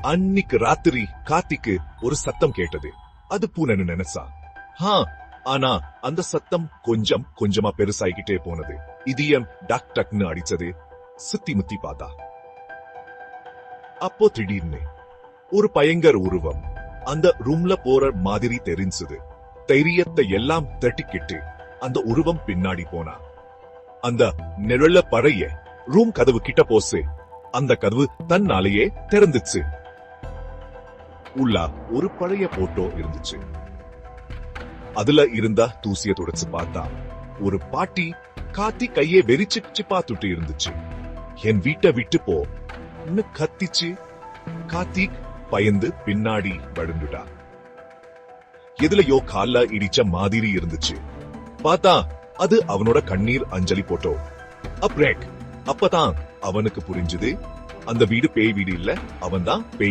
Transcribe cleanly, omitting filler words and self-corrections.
அன்னிக்கு ராத்திரி கார்த்திக்கு ஒரு சத்தம் கேட்டது. அது பூனைன்னு நினைச்சா. ஆனா அந்த சத்தம் கொஞ்சம் கொஞ்சமா பெருசாகிட்டே போனது. இதயம் டக் டக்னு அடிச்சது. சுத்தி முத்தி பார்த்தா. அப்போ திடீர்னு ஒரு பயங்கர உருவம் அந்த ரூம்ல போற மாதிரி தெரிஞ்சது. தைரியத்தை எல்லாம் தட்டிக்கிட்டு அந்த உருவம் பின்னாடி போனா. அந்த நிழல்ல பழைய ரூம் கதவு கிட்ட போச்சு. அந்த கதவு தன்னாலேயே திறந்துச்சு. உள்ள ஒரு பழைய போட்டோ இருந்துச்சு. அதுல இருந்த தூசிய துடைச்சு பார்த்தா ஒரு பாட்டி காத்தி கையை வெறிச்சு பார்த்துட்டு இருந்துச்சு. என் வீட்டை விட்டு போ கத்திச்சு. கார்த்திக் பயந்து பின்னாடி வழுந்துட்டா. எதுலயோ கால்ல இடிச்ச மாதிரி இருந்துச்சு. பார்த்தா அது அவனோட கண்ணீர் அஞ்சலி போட்டோ. அப்பதான் அவனுக்கு புரிஞ்சது, அந்த வீடு பேய் வீடு இல்ல, அவன்தான் பேய்.